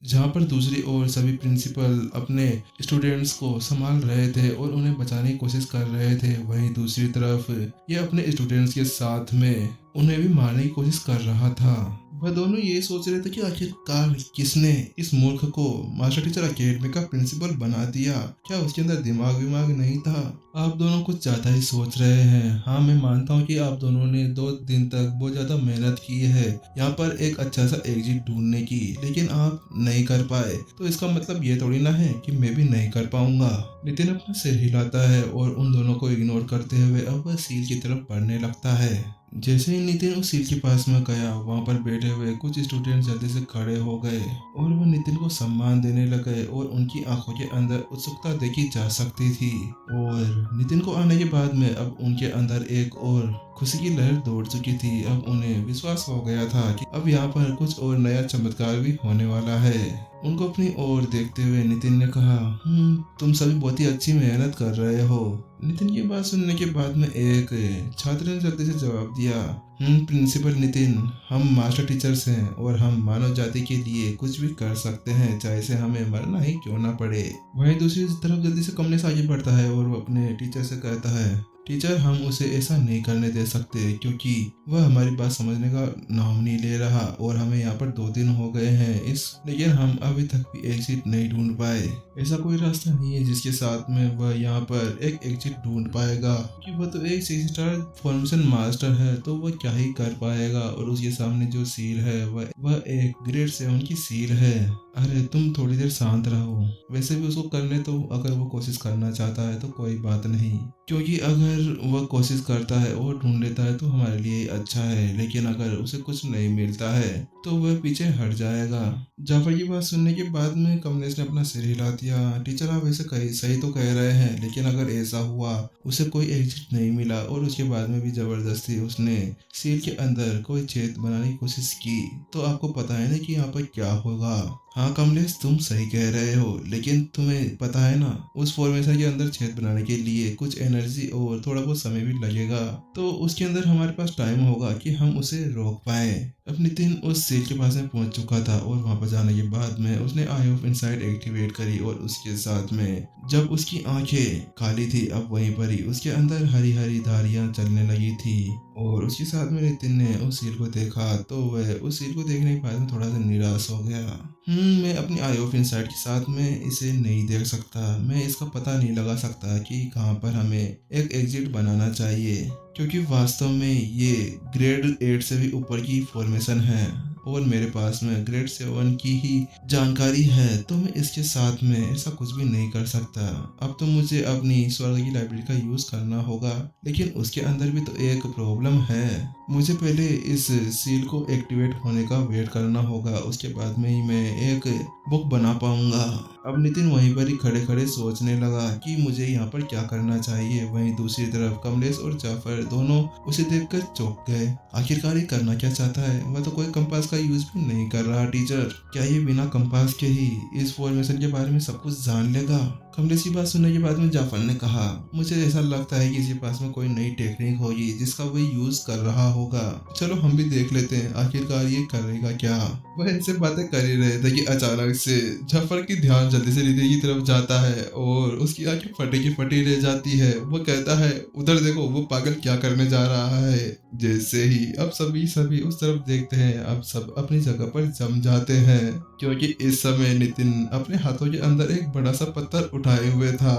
जहाँ पर दूसरी ओर सभी प्रिंसिपल अपने स्टूडेंट्स को संभाल रहे थे और उन्हें बचाने की कोशिश कर रहे थे। वहीं दूसरी तरफ ये अपने स्टूडेंट्स के साथ में उन्हें भी मारने की कोशिश कर रहा था। वह दोनों ये सोच रहे थे कि आखिरकार किसने इस मूर्ख को मास्टर टीचर अकेडमी का प्रिंसिपल बना दिया। क्या उसके अंदर दिमाग विमाग नहीं था? आप दोनों कुछ ज्यादा ही सोच रहे हैं। हाँ, मैं मानता हूँ कि आप दोनों ने 2 दिन तक बहुत ज्यादा मेहनत की है यहाँ पर एक अच्छा सा एग्जिट ढूंढने की, लेकिन आप नहीं कर पाए। तो इसका मतलब ये थोड़ी ना है कि मैं भी नहीं कर पाऊंगा। नितिन अपना सिर हिलाता है और उन दोनों को इग्नोर करते हुए अब वह सील की तरफ बढ़ने लगता है। जैसे ही नितिन उस सील के पास में गया, वहां पर बैठे हुए कुछ स्टूडेंट जल्दी से खड़े हो गए और वो नितिन को सम्मान देने लगे और उनकी आंखों के अंदर उत्सुकता देखी जा सकती थी। और नितिन को आने के बाद में अब उनके अंदर एक और खुशी की लहर दौड़ चुकी थी। अब उन्हें विश्वास हो गया था कि अब यहाँ पर कुछ और नया चमत्कार भी होने वाला है। उनको अपनी ओर देखते हुए नितिन ने कहा, तुम सभी बहुत ही अच्छी मेहनत कर रहे हो। नितिन की बात सुनने के बाद में एक छात्र ने जल्दी से जवाब दिया, प्रिंसिपल नितिन, हम मास्टर टीचर्स हैं और हम मानव जाति के लिए कुछ भी कर सकते हैं, चाहे से हमें मरना ही क्यों ना पड़े। वहीं दूसरी तरफ जल्दी से कमलेश आगे बढ़ता है और वो अपने टीचर से कहता है, टीचर, हम उसे ऐसा नहीं करने दे सकते क्योंकि वह हमारी बात समझने का नाम नहीं ले रहा और हमें यहाँ पर 2 दिन हो गए हैं लेकिन हम अभी तक भी एग्जिट नहीं ढूंढ पाए। ऐसा कोई रास्ता नहीं है जिसके साथ में वह यहाँ पर एक एग्जिट ढूंढ पाएगा, क्योंकि वह तो एक 6 स्टार फॉर्मेशन मास्टर है, तो वह क्या ही कर पाएगा। और उसके सामने जो सील है वह एक ग्रेड 7 की सील है। अरे तुम थोड़ी देर शांत रहो। वैसे भी उसको करने तो, अगर वो कोशिश करना चाहता है तो कोई बात नहीं, क्योंकि अगर वह कोशिश करता है और ढूंढ लेता है तो हमारे लिए अच्छा है, लेकिन अगर उसे कुछ नहीं मिलता है तो वह पीछे हट जाएगा। जाफर की बात सुनने के बाद में कमलेश ने अपना सिर हिला दिया। टीचर, आप ऐसे सही तो कह रहे हैं, लेकिन अगर ऐसा हुआ उसे कोई एग्जिट नहीं मिला और उसके बाद में भी जबरदस्ती उसने सील के अंदर कोई छेद बनाने की कोशिश की, तो आपको पता है ना कि यहाँ पर क्या होगा। हाँ कमलेश, तुम सही कह रहे हो, लेकिन तुम्हें पता है ना, उस फॉर्मेशन के अंदर छेद बनाने के लिए कुछ एनर्जी और थोड़ा बहुत समय भी लगेगा, तो उसके अंदर हमारे पास टाइम होगा कि हम उसे रोक पाए। अब नितिन उस सील के पास में पहुंच चुका था और वहां पर जाने के बाद में उसने आई ऑफ इनसाइट एक्टिवेट करी और उसके साथ में जब उसकी आंखें खाली थी, अब वहीं पर ही उसके अंदर हरी हरी धारियां चलने लगी थी। और उसके साथ में नितिन ने उस सील को देखा तो वह उस सील को देखने के बाद में थोड़ा सा निराश हो गया। मैं अपनी आई ऑफ इनसाइट के साथ में इसे नहीं देख सकता। मैं इसका पता नहीं लगा सकता कि कहाँ पर हमें एक एग्जिट बनाना चाहिए, क्योंकि वास्तव में ये ग्रेड 8 से भी ऊपर की फॉर्मेशन है और मेरे पास में ग्रेड 7 की ही जानकारी है, तो मैं इसके साथ में ऐसा कुछ भी नहीं कर सकता। अब तो मुझे अपनी स्वर्ग की लाइब्रेरी का यूज करना होगा, लेकिन उसके अंदर भी तो एक प्रॉब्लम है। मुझे पहले इस सील को एक्टिवेट होने का वेट करना होगा, उसके बाद में ही मैं एक बुक बना पाऊंगा। अब नितिन वहीं पर ही खड़े खड़े सोचने लगा कि मुझे यहाँ पर क्या करना चाहिए। वहीं दूसरी तरफ कमलेश और जाफर दोनों उसे देखकर चौंक गए। आखिरकार ये करना क्या चाहता है? वह तो कोई कंपास का यूज भी नहीं कर रहा। टीचर, क्या ये बिना कंपास के ही इस फॉर्मेशन के बारे में सब कुछ जान लेगा? कमलेश की बात सुनने के बाद में जाफर ने कहा, मुझे ऐसा लगता है कि इसके पास में कोई नई टेक्निक होगी जिसका वो यूज कर रहा होगा। चलो हम भी देख लेते हैं आखिरकार ये करेगा क्या। वह इनसे बातें कर ही रहे थे कि अचानक से जाफर की ध्यान जल्दी से रिद्धि की तरफ जाता है और उसकी आंखें फटी की फटी रह जाती है। वो कहता है, उधर देखो, वो पागल क्या करने जा रहा है। जैसे ही अब सभी उस तरफ देखते हैं, अब सब अपनी जगह पर जम जाते हैं, क्योंकि इस समय नितिन अपने हाथों के अंदर एक बड़ा सा पत्थर उठाए हुए था।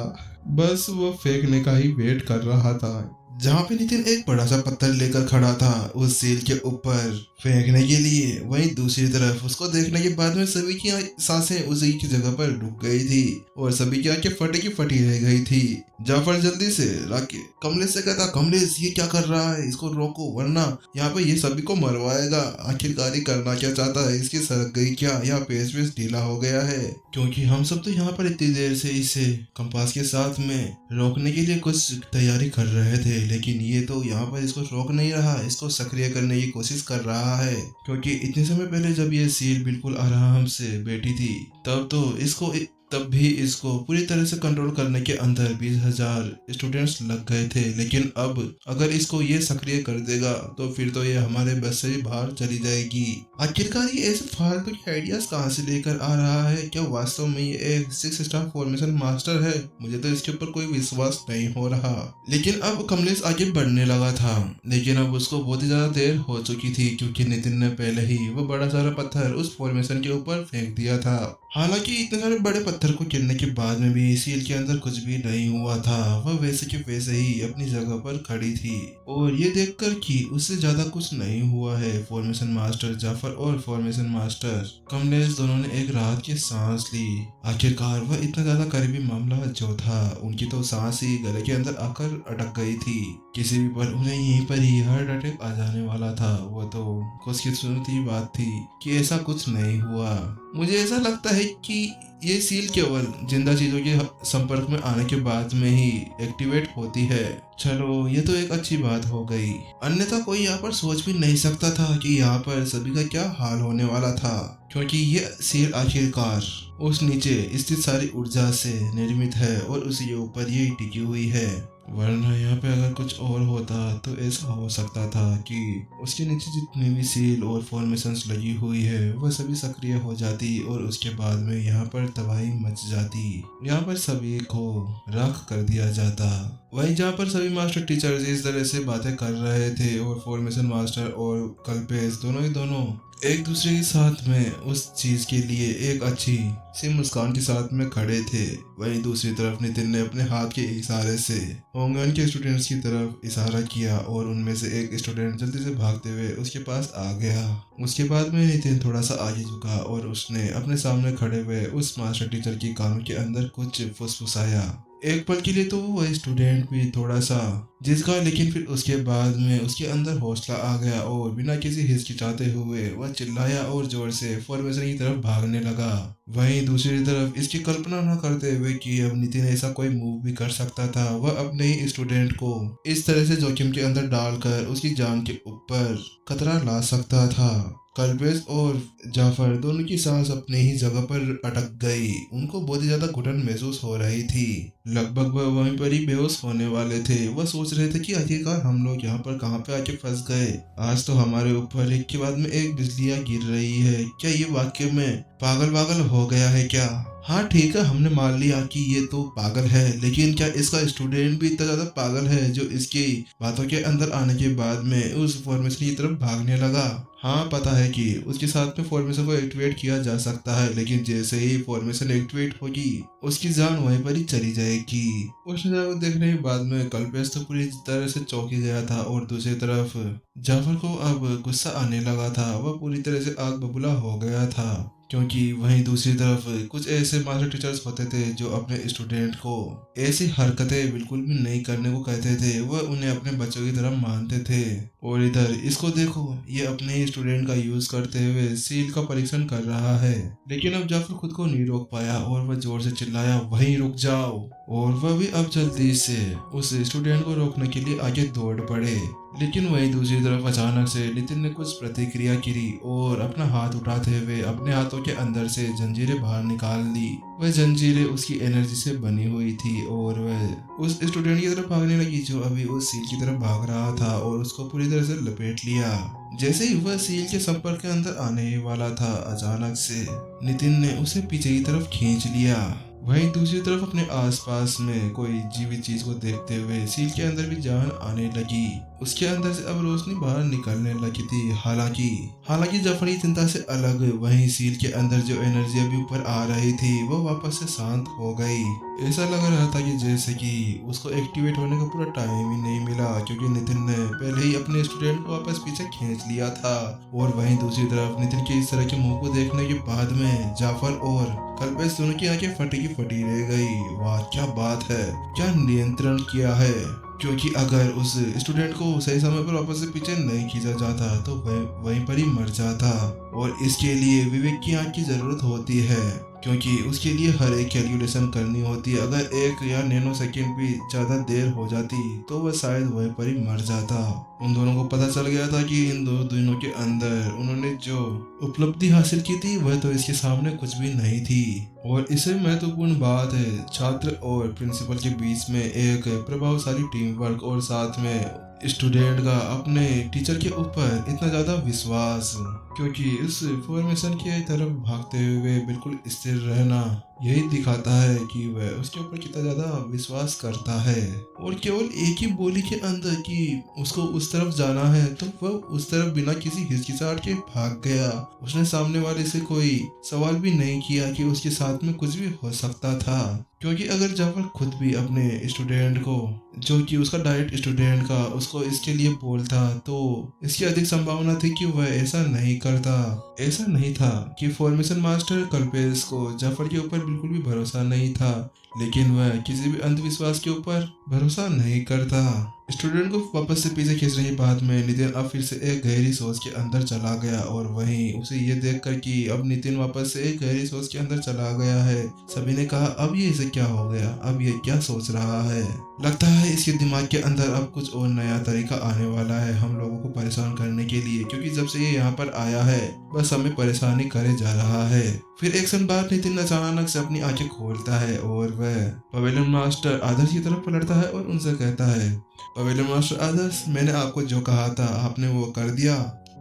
बस वो फेंकने का ही वेट कर रहा था। जहाँ पे नितिन एक बड़ा सा पत्थर लेकर खड़ा था उस सील के ऊपर फेंकने के लिए, वहीं दूसरी तरफ उसको देखने के बाद में सभी की सांसें उसी की जगह पर रुक गई थी और सभी की आंखें फटी की फटी रह गई थी। जाफर जल्दी से राके कमलेश से कहता, कमलेश ये क्या कर रहा है, इसको रोको वरना यहाँ पे ये सभी को मरवाएगा। आखिरकार ये करना क्या चाहता है, इसकी सड़क गई क्या या पेस वेस ढीला हो गया है? क्योंकि हम सब तो यहाँ पर इतनी देर से इसे कंपास के साथ में रोकने के लिए कुछ तैयारी कर रहे थे, लेकिन ये तो यहाँ पर इसको रोक नहीं रहा, इसको सक्रिय करने की कोशिश कर रहा है। क्योंकि इतने समय पहले जब ये सील बिल्कुल आराम से बैठी थी, तब तो इसको तब भी इसको पूरी तरह से कंट्रोल करने के अंदर 20,000 स्टूडेंट्स लग गए थे, लेकिन अब अगर इसको ये सक्रिय कर देगा तो फिर तो ये हमारे बस से ही बाहर चली जाएगी। आखिरकार ये ऐसे फालतू के आइडियाज कहाँ से लेकर आ रहा है? क्या वास्तव में ये एक 6 स्टार फॉर्मेशन मास्टर है? मुझे तो इसके ऊपर कोई विश्वास नहीं हो रहा। लेकिन अब कमलेश आगे बढ़ने लगा था, लेकिन अब उसको बहुत ही ज्यादा देर हो चुकी थी, क्योंकि नितिन ने पहले ही वो बड़ा सारा पत्थर उस फॉर्मेशन के ऊपर फेंक दिया था। हालांकि इतने सारे बड़े पत्थर को गिरने के बाद में भी सील के अंदर कुछ भी नहीं हुआ था। वह वैसे के वैसे ही अपनी जगह पर खड़ी थी और ये देखकर कि उससे ज्यादा कुछ नहीं हुआ है। फॉर्मेशन मास्टर जाफर और फॉर्मेशन मास्टर कमलेश दोनों ने एक राहत की सांस ली। आखिरकार वह इतना ज्यादा करीबी मामला जो था, उनकी तो सांस ही गले के अंदर आकर अटक गई थी। किसी भी पर उन्हें यहीं पर ही हार्ट अटैक आ जाने वाला था। वो तो खुशकिस्मती बात थी कि ऐसा कुछ नहीं हुआ। मुझे ऐसा लगता है कि ये सील केवल जिंदा चीजों के संपर्क में आने के बाद में ही एक्टिवेट होती है। चलो, ये तो एक अच्छी बात हो गई, अन्यथा कोई यहाँ पर सोच भी नहीं सकता था कि यहाँ पर सभी का क्या हाल होने वाला था, क्योंकि ये सील आखिरकार उस नीचे स्थित सारी ऊर्जा से निर्मित है और उसी के ऊपर ये टिकी हुई है। वरना यहाँ पे अगर कुछ और होता तो ऐसा हो सकता था कि उसके नीचे जितनी भी सील और फॉर्मेशंस लगी हुई है वह सभी सक्रिय हो जाती और उसके बाद में यहाँ पर तबाही मच जाती। यहाँ पर सभी को राख कर दिया जाता। वहीं जहाँ पर सभी मास्टर टीचर्स इस तरह से बातें कर रहे थे और फॉर्मेशन मास्टर और कल्पेश दोनों एक दूसरे के साथ में उस चीज के लिए एक अच्छी सी मुस्कान के साथ में खड़े थे, वहीं दूसरी तरफ नितिन ने अपने हाथ के इशारे से होंगन के स्टूडेंट्स की तरफ इशारा किया और उनमें से एक स्टूडेंट जल्दी से भागते हुए उसके पास आ गया। उसके बाद में नितिन थोड़ा सा आगे झुका और उसने अपने सामने खड़े हुए उस मास्टर टीचर की कानों के अंदर कुछ फुसफुसाया। एक पल के लिए तो वो स्टूडेंट भी थोड़ा सा जिसका, लेकिन फिर उसके बाद में उसके अंदर हौसला आ गया और बिना किसी हिचकिचाते हुए वह चिल्लाया और जोर से फॉर्मेशन की तरफ भागने लगा। वहीं दूसरी तरफ इसकी कल्पना न करते हुए कि अब नितिन ऐसा कोई मूव भी कर सकता था, वह अपने ही स्टूडेंट को इस तरह से जोखिम के अंदर डालकर उसकी जान के ऊपर खतरा ला सकता था। कल्पेश और जाफर दोनों की सांस अपनी ही जगह पर अटक गई। उनको बहुत ही ज्यादा घुटन महसूस हो रही थी। लगभग वह वहीं पर ही बेहोश होने वाले थे। वह सोच रहे थे कि आखिरकार हम लोग यहाँ पर कहाँ पे आके फंस गए। आज तो हमारे ऊपर एक के बाद में एक बिजलियां गिर रही है। क्या ये वाकई में पागल हो गया है क्या? हाँ ठीक है, हमने मान लिया कि ये तो पागल है, लेकिन क्या इसका स्टूडेंट भी इतना ज्यादा पागल है जो इसकी बातों के अंदर आने के बाद में उस फॉर्मेशन की तरफ भागने लगा? हाँ पता है कि उसके साथ में फॉर्मेशन को एक्टिवेट किया जा सकता है, लेकिन जैसे ही फॉर्मेशन एक्टिवेट होगी उसकी जान वहीं पर ही चली जाएगी। उस नजारे को देखने के बाद में कल्पेश तो पूरी तरह से चौंकी गया था और दूसरी तरफ जाफर को अब गुस्सा आने लगा था। वह पूरी तरह से आग बबूला हो गया था, क्योंकि वहीं दूसरी तरफ कुछ ऐसे मास्टर टीचर्स होते थे जो अपने स्टूडेंट को ऐसी हरकतें बिल्कुल भी नहीं करने को कहते थे। वह उन्हें अपने बच्चों की तरह मानते थे। और इधर इसको देखो, ये अपने ही स्टूडेंट का यूज करते हुए सील का परीक्षण कर रहा है। लेकिन अब जाफर खुद को नहीं रोक पाया और वह जोर से चिल्लाया, वहीं रुक जाओ। और वह भी अब जल्दी से उस स्टूडेंट को रोकने के लिए आगे दौड़ पड़े। लेकिन वहीं दूसरी तरफ अचानक से नितिन ने कुछ प्रतिक्रिया की और अपना हाथ उठाते हुए अपने हाथों के अंदर से जंजीरें बाहर निकाल ली। वह जंजीरें उसकी एनर्जी से बनी हुई थी और वह उस स्टूडेंट की तरफ भागने लगी जो अभी उस सील की तरफ भाग रहा था और उसको पूरी तरह से लपेट लिया। जैसे ही वह सील के संपर्क के अंदर आने वाला था, अचानक से नितिन ने उसे पीछे की तरफ खींच लिया। वहीं दूसरी तरफ अपने आसपास में कोई जीवित चीज को देखते हुए सील के अंदर भी जान आने लगी। उसके अंदर से अब रोशनी बाहर निकलने लगी थी। हालांकि जाफर की चिंता से अलग वहीं सील के अंदर जो एनर्जी अभी ऊपर आ रही थी वो वापस से शांत हो गई। ऐसा लग रहा था कि जैसे कि उसको एक्टिवेट होने का पूरा टाइम ही नहीं मिला, क्योंकि नितिन ने पहले ही अपने स्टूडेंट को वापस पीछे खींच लिया था। और वहीं दूसरी तरफ नितिन के इस तरह के मुंह को देखने के बाद में जाफर और कल्पेश दोनों की आंखें फटी की फटी रह गई। वाह क्या बात है, क्या नियंत्रण किया है। क्योंकि अगर उस स्टूडेंट को सही समय पर वापस से पीछे नहीं खींचा जाता तो वह वहीं पर ही मर जाता। और इसके लिए विवेक की आंख की जरूरत होती है। क्योंकि उसके लिए हर एक कैलकुलेशन करनी होती है। अगर एक या नैनो सेकेंड भी ज़्यादा देर हो जाती तो वह शायद वहीं पर ही मर जाता। उन दोनों को पता चल गया था कि इन दो दिनों के अंदर उन्होंने जो उपलब्धि हासिल की थी वह तो इसके सामने कुछ भी नहीं थी। और इससे महत्वपूर्ण बात है छात्र और प्रिंसिपल के बीच में एक प्रभावशाली टीम वर्क और साथ में स्टूडेंट का अपने टीचर के ऊपर इतना ज़्यादा विश्वास, क्योंकि इस फॉर्मेशन की तरफ भागते हुए बिल्कुल स्थिर रहना यही दिखाता है कि वह उसके ऊपर कितना ज़्यादा विश्वास करता है। और केवल एक ही बोली के अंदर कि उसको उस तरफ जाना है तो वह उस तरफ बिना किसी हिचकिचाहट के भाग गया। उसने सामने वाले से कोई सवाल भी नहीं किया कि उसके साथ में कुछ भी हो सकता था, क्योंकि अगर जाफर खुद भी अपने स्टूडेंट को, जो कि उसका डायरेक्ट स्टूडेंट का, उसको इसके लिए बोलता तो इसकी अधिक संभावना थी कि वह ऐसा नहीं करता। ऐसा नहीं था कि फॉर्मेशन मास्टर कल्पेश को जाफर के ऊपर बिल्कुल भी भरोसा नहीं था, लेकिन वह किसी भी अंधविश्वास के ऊपर भरोसा नहीं करता। स्टूडेंट को वापस से पीछे खींच रही बात में नितिन अब फिर से एक गहरी सोच के अंदर चला गया। और वहीं उसे ये देखकर कि अब नितिन वापस से एक गहरी सोच के अंदर चला गया है, सभी ने कहा अब ये इसे क्या हो गया, अब ये क्या सोच रहा है। लगता है इसके दिमाग के अंदर अब कुछ और नया तरीका आने वाला है हम लोगों को परेशान करने के लिए, क्योंकि जब से ये यहाँ पर आया है बस हमें परेशानी करे जा रहा है। फिर एक क्षण बाद नितिन अचानक से अपनी आंखें खोलता है और वह पवेलियन मास्टर आदर्श की तरफ पलटता है और उनसे कहता है, पवेलियन मास्टर आदर्श, मैंने आपको जो कहा था आपने वो कर दिया।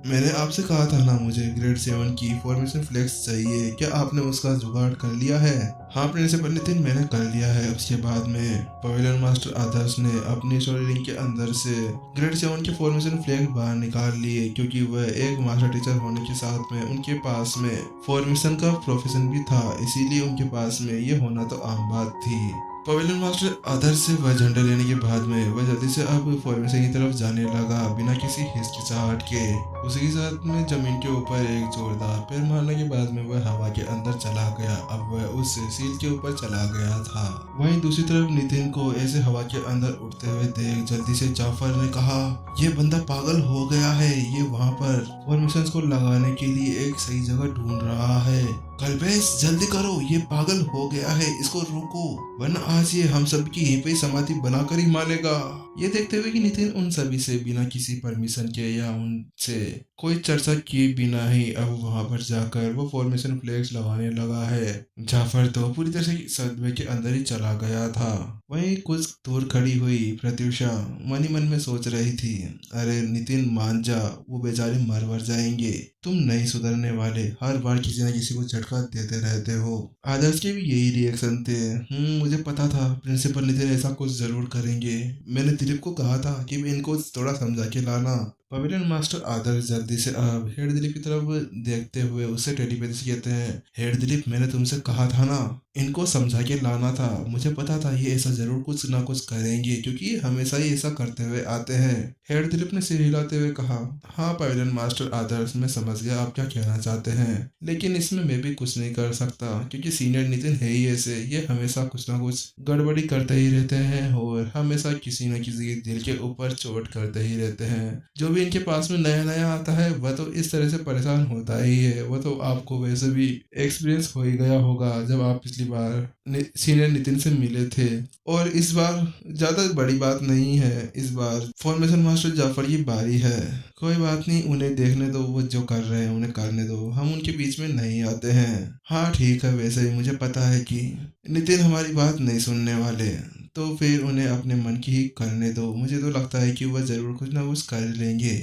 मैंने आपसे कहा था ना मुझे ग्रेड 7 की फॉर्मेशन फ्लेक्स चाहिए, क्या आपने उसका जुगाड़ कर लिया है? हाँ प्रिंसिपल नितिन, मैंने कर लिया है। उसके बाद में पवेलियन मास्टर आदर्श ने अपनी स्टोरी रिंग के अंदर से ग्रेड 7 के फॉर्मेशन फ्लेक्स बाहर निकाल लिए, क्योंकि वह एक मास्टर टीचर होने के साथ में उनके पास में फॉर्मेशन का प्रोफेशन भी था, इसीलिए उनके पास में ये होना तो आम बात थी। पवेलियन मास्टर आदर्श से वह झंडा लेने के बाद में वह जल्दी से अब फॉर्मेशन की तरफ जाने लगा बिना किसी हिचकिचाहट के। उसी के साथ में जमीन के ऊपर एक जोरदार पैर मारने के बाद में वह हवा के अंदर चला गया। अब वह उस सील के ऊपर चला गया था। वहीं दूसरी तरफ नितिन को ऐसे हवा के अंदर उड़ते हुए देख जल्दी से जाफर ने कहा, ये बंदा पागल हो गया है, ये वहाँ पर फॉर्मेशन को लगाने के लिए एक सही जगह ढूंढ रहा है। कल्पेश जल्दी करो, ये पागल हो गया है, इसको रोको, वरना आज ये हम सब की यहीं पे समाधि बनाकर ही मानेगा। ये देखते हुए कि नितिन उन सभी से बिना किसी परमिशन के या उनसे कोई चर्चा किए बिना ही अब वहां पर जाकर वो फॉर्मेशन फ्लैग्स लगाने लगा है, जाफर तो पूरी तरह से सदमे के अंदर ही चला गया था। वहीं कुछ दूर खड़ी हुई प्रत्युषा मन ही मन में सोच रही थी, अरे नितिन मान जा, वो बेचारे मर मर जाएंगे, तुम नहीं सुधरने वाले, हर बार किसी न किसी को झटका देते रहते हो। आदर्श के भी यही रिएक्शन थे। मुझे पता था प्रिंसिपल नितिन ऐसा कुछ जरूर करेंगे, मैंने दिलीप को कहा था कि मैं इनको थोड़ा समझा के लाना। पवेलियन मास्टर आदर्श जल्दी से अब हेड दिलीप की तरफ देखते हुए उससे टेलीपैथी से कहते हैं, हेड दिलीप मैंने तुमसे कहा था ना, इनको समझा के लाना था, मुझे पता था ये ऐसा जरूर कुछ ना कुछ करेंगे, क्योंकि ये हमेशा ही ऐसा करते हुए आते हैं। हेड दिलीप ने सिर हिलाते हुए कहा, हाँ पवेलियन मास्टर आदर्श, मैं समझ गया आप क्या कहना चाहते हैं, लेकिन इसमें मैं भी कुछ नहीं कर सकता, क्योंकि सीनियर नितिन है ही ऐसे, ये हमेशा कुछ ना कुछ गड़बड़ी करते ही रहते हैं और हमेशा किसी न किसी के दिल के ऊपर चोट करते ही रहते हैं। जो भी इनके पास में नया नया आता है वह तो इस तरह से परेशान होता ही है। वह तो आपको वैसे भी एक्सपीरियंस हो ही गया होगा जब आप पिछली बार सीनियर नितिन से मिले थे। और इस बार ज्यादा बड़ी बात नहीं है, इस बार फॉर्मेशन मास्टर जाफर की बारी है। कोई बात नहीं, उन्हें देखने दो, वो जो कर रहे हैं उन्हें करने दो, हम उनके बीच में नहीं आते हैं। हाँ ठीक है, वैसे ही मुझे पता है कि नितिन हमारी बात नहीं सुनने वाले, तो फिर उन्हें अपने मन की ही करने दो, मुझे तो लगता है कि वह जरूर कुछ ना कुछ कर लेंगे।